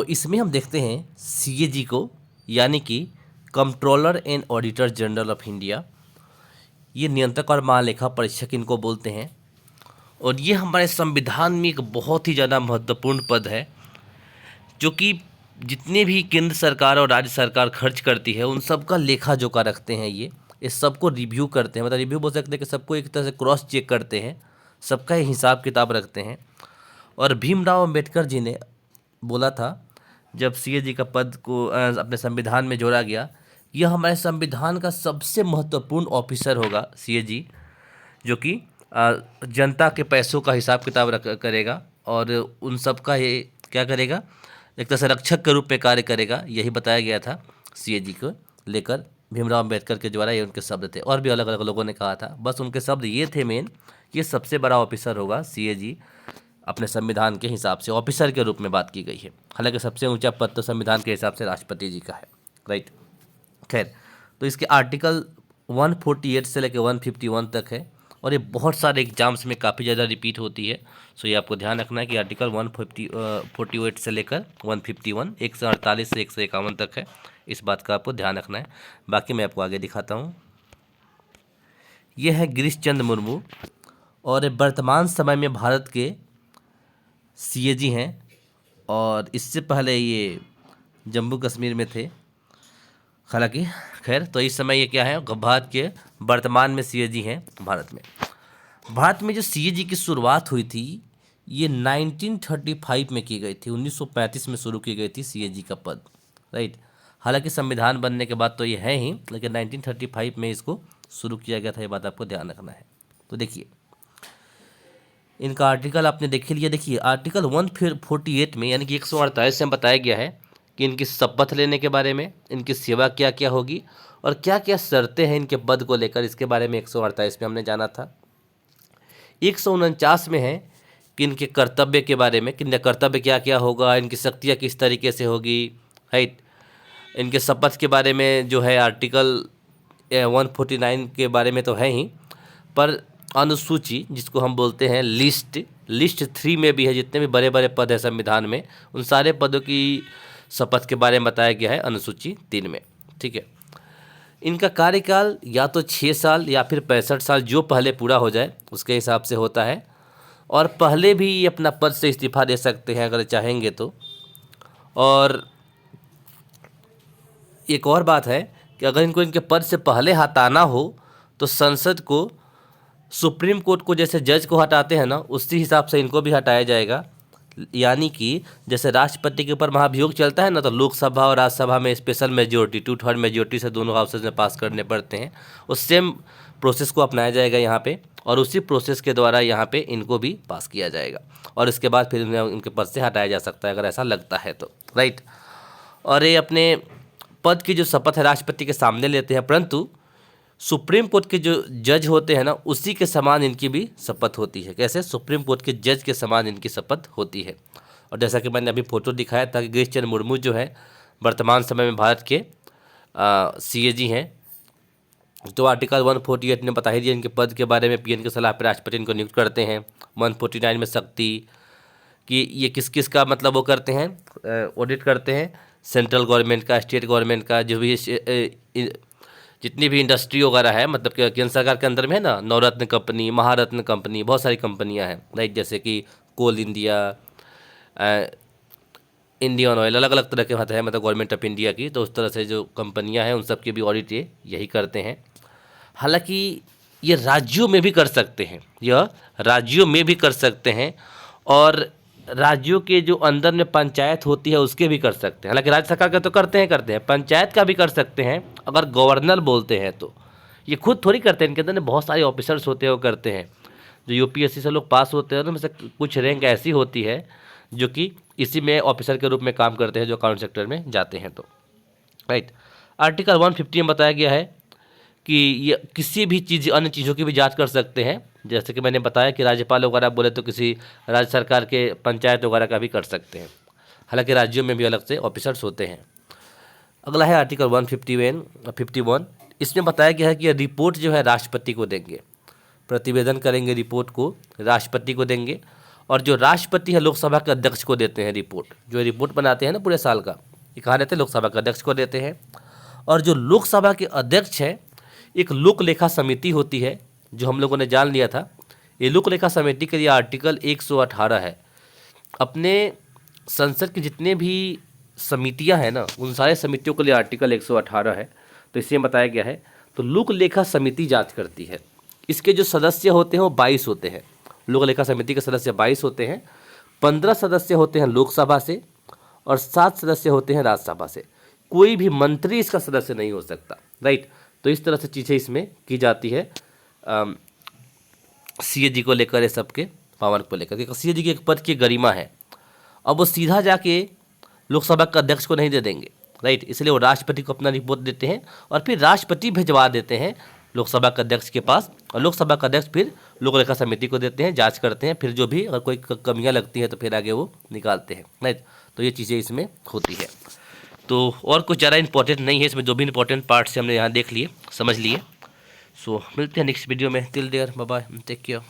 इसमें हम देखते हैं सीएजी को, यानी कि controller and auditor general of India. ये नियंत्रक और महालेखा परीक्षक इनको बोलते हैं। और ये हमारे संविधान में एक बहुत ही ज़्यादा महत्वपूर्ण पद है, जो कि जितने भी केंद्र सरकार और राज्य सरकार खर्च करती है उन सब का लेखा जोखा रखते हैं। ये इस सबको रिव्यू करते हैं, मतलब रिव्यू बोल सकते हैं कि सबको एक तरह से क्रॉस चेक करते हैं, सबका ही हिसाब किताब रखते हैं। और भीमराव अंबेडकर जी ने बोला था, जब सीएजी का पद को अपने संविधान में जोड़ा गया, यह हमारे संविधान का सबसे महत्वपूर्ण ऑफिसर होगा सीएजी, जो कि जनता के पैसों का हिसाब किताब करेगा और उन सब का ये क्या करेगा, एक तरह से रक्षक के रूप में कार्य करेगा। यही बताया गया था सीएजी को लेकर। भीमराव अंबेडकर के द्वारा ये उनके शब्द थे, और भी अलग अलग लोगों ने कहा था, बस उनके शब्द ये थे मेन, ये सबसे बड़ा ऑफिसर होगा सीएजी अपने संविधान के हिसाब से, ऑफिसर के रूप में बात की गई है। हालांकि सबसे ऊंचा पद तो संविधान के हिसाब से राष्ट्रपति जी का है, राइट। खैर, तो इसके आर्टिकल 148 से लेकर 151 तक है, और ये बहुत सारे एग्जाम्स में काफ़ी ज़्यादा रिपीट होती है। सो ये आपको ध्यान रखना है कि आर्टिकल 148 से लेकर 151, 148 से 151 तक है। इस बात का आपको ध्यान रखना है। बाकी मैं आपको आगे दिखाता हूँ। ये है गिरीश चंद्र मुर्मू, और वर्तमान समय में भारत के सीएजी हैं, और इससे पहले ये जम्मू कश्मीर में थे। हालांकि खैर, तो इस समय ये क्या है, भारत के वर्तमान में सीएजी हैं भारत में। भारत में जो सीएजी की शुरुआत हुई थी ये 1935 में की गई थी, 1935 में शुरू की गई थी सीएजी का पद, राइट। हालांकि संविधान बनने के बाद तो ये है ही, लेकिन 1935 में इसको शुरू किया गया था, ये बात आपको ध्यान रखना है। तो देखिए इनका आर्टिकल आपने देख लिया। देखिए आर्टिकल 148 में, यानी कि 148 में बताया गया है कि इनकी शपथ लेने के बारे में, इनकी सेवा क्या क्या होगी और क्या क्या शर्तें हैं इनके पद को लेकर, इसके बारे में 148 में हमने जाना था। 149 में है कि इनके कर्तव्य के बारे में, कि इनका कर्तव्य क्या क्या होगा, इनकी शक्तियाँ किस तरीके से होगी, राइट। इनके शपथ के बारे में जो है आर्टिकल 149 के बारे में तो है ही, पर अनुसूची जिसको हम बोलते हैं लिस्ट 3 में भी है, जितने भी बड़े बड़े पद है संविधान में, उन सारे पदों की शपथ के बारे में बताया गया है अनुसूची 3 में, ठीक है। इनका कार्यकाल या तो 6 साल या फिर 65 साल, जो पहले पूरा हो जाए उसके हिसाब से होता है, और पहले भी ये अपना पद से इस्तीफा दे सकते हैं अगर चाहेंगे तो। और एक और बात है कि अगर इनको इनके पद से पहले हटाना हो तो संसद को, सुप्रीम कोर्ट को जैसे जज को हटाते हैं ना, उसी हिसाब से इनको भी हटाया जाएगा। यानी कि जैसे राष्ट्रपति के ऊपर महाभियोग चलता है ना, तो लोकसभा और राज्यसभा में स्पेशल मेजोरिटी, 2/3 मेजोरिटी से दोनों हाउसेज में पास करने पड़ते हैं, उस सेम प्रोसेस को अपनाया जाएगा यहाँ पे, और उसी प्रोसेस के द्वारा यहाँ पे इनको भी पास किया जाएगा, और इसके बाद फिर इन्हें उनके पद से हटाया जा सकता है अगर ऐसा लगता है तो, राइट। और ये अपने पद की जो शपथ है राष्ट्रपति के सामने लेते हैं, परंतु सुप्रीम कोर्ट के जो जज होते हैं ना, उसी के समान इनकी भी शपथ होती है। कैसे? सुप्रीम कोर्ट के जज के समान इनकी शपथ होती है। और जैसा कि मैंने अभी फोटो दिखाया था कि गिरीश चंद्र मुर्मू जो है वर्तमान समय में भारत के सीएजी हैं। तो आर्टिकल 148 ने बता ही दिया इनके पद के बारे में, पीएम की सलाह पर राष्ट्रपति इनको नियुक्त करते हैं। 149 में शक्ति कि ये किस किस का मतलब वो करते हैं, ऑडिट करते हैं, सेंट्रल गवर्नमेंट का, स्टेट गवर्नमेंट का, जो भी जितनी भी इंडस्ट्री वगैरह है, मतलब कि केंद्र सरकार के अंदर में है ना, नवरत्न कंपनी, महारत्न कंपनी, बहुत सारी कंपनियां हैं, राइट। जैसे कि कोल इंडिया, इंडियन ऑयल, अलग अलग तरह के होते हैं, मतलब गवर्नमेंट ऑफ इंडिया की। तो उस तरह से जो कंपनियां हैं उन सब की भी ऑडिट यही करते हैं। हालांकि ये राज्यों में भी कर सकते हैं, यह राज्यों में भी कर सकते हैं, और राज्यों के जो अंदर में पंचायत होती है उसके भी कर सकते हैं। हालांकि राज्य सरकार का तो करते हैं, पंचायत का भी कर सकते हैं अगर गवर्नर बोलते हैं तो। ये खुद थोड़ी करते हैं, इनके अंदर बहुत सारे ऑफिसर्स होते हैं वो करते हैं। जो यूपीएससी से लोग पास होते हैं, उनमें से कुछ रैंक ऐसी होती है जो कि इसी में ऑफिसर के रूप में काम करते हैं, जो अकाउंट सेक्टर में जाते हैं तो, राइट। आर्टिकल 150 में बताया गया है कि ये किसी भी चीज़, अन्य चीज़ों की भी जांच कर सकते हैं। जैसे कि मैंने बताया कि राज्यपाल वगैरह बोले तो किसी राज्य सरकार के पंचायत वगैरह का भी कर सकते हैं। हालांकि राज्यों में भी अलग से ऑफिसर्स होते हैं। अगला है आर्टिकल 151। इसमें बताया गया है कि यह रिपोर्ट जो है राष्ट्रपति को देंगे, प्रतिवेदन करेंगे, रिपोर्ट को राष्ट्रपति को देंगे, और जो राष्ट्रपति है लोकसभा के अध्यक्ष को देते हैं रिपोर्ट, जो रिपोर्ट बनाते हैं ना पूरे साल का, ये कहाँ देते हैं, लोकसभा के अध्यक्ष को देते हैं। और जो लोकसभा के अध्यक्ष है, एक लोक लेखा समिति होती है, जो हम लोगों ने जान लिया था। ये लोक लेखा समिति के लिए आर्टिकल 118 है। अपने संसद के जितने भी समितियां हैं ना, उन सारे समितियों के लिए आर्टिकल 118 है। तो इसमें बताया गया है, तो लोक लेखा समिति जांच करती है। इसके जो सदस्य होते हैं वो 22 होते हैं। लोक लेखा समिति के सदस्य 22 होते हैं। 15 सदस्य होते हैं लोकसभा से और 7 सदस्य होते हैं राज्यसभा से। कोई भी मंत्री इसका सदस्य नहीं हो सकता, राइट। तो इस तरह से चीज़ें इसमें की जाती है सीएजी को लेकर, ये सबके पावर को लेकर। सीएजी की एक पद की गरिमा है। अब वो सीधा जाके लोकसभा के अध्यक्ष को नहीं दे देंगे, राइट। इसलिए वो राष्ट्रपति को अपना रिपोर्ट देते हैं और फिर राष्ट्रपति भिजवा देते हैं लोकसभा के अध्यक्ष के पास, और लोकसभा का अध्यक्ष फिर लोक लेखा समिति को देते हैं, जांच करते हैं, फिर जो भी अगर कोई कमियां लगती हैं तो फिर आगे वो निकालते हैं, राइट। तो ये चीज़ें इसमें होती है। तो और कुछ ज़्यादा इंपॉर्टेंट नहीं है इसमें, जो भी इंपॉर्टेंट पार्ट्स हमने यहाँ देख लिए, समझ लिए। सो मिलते हैं नेक्स्ट वीडियो में। Till there, bye bye, take care.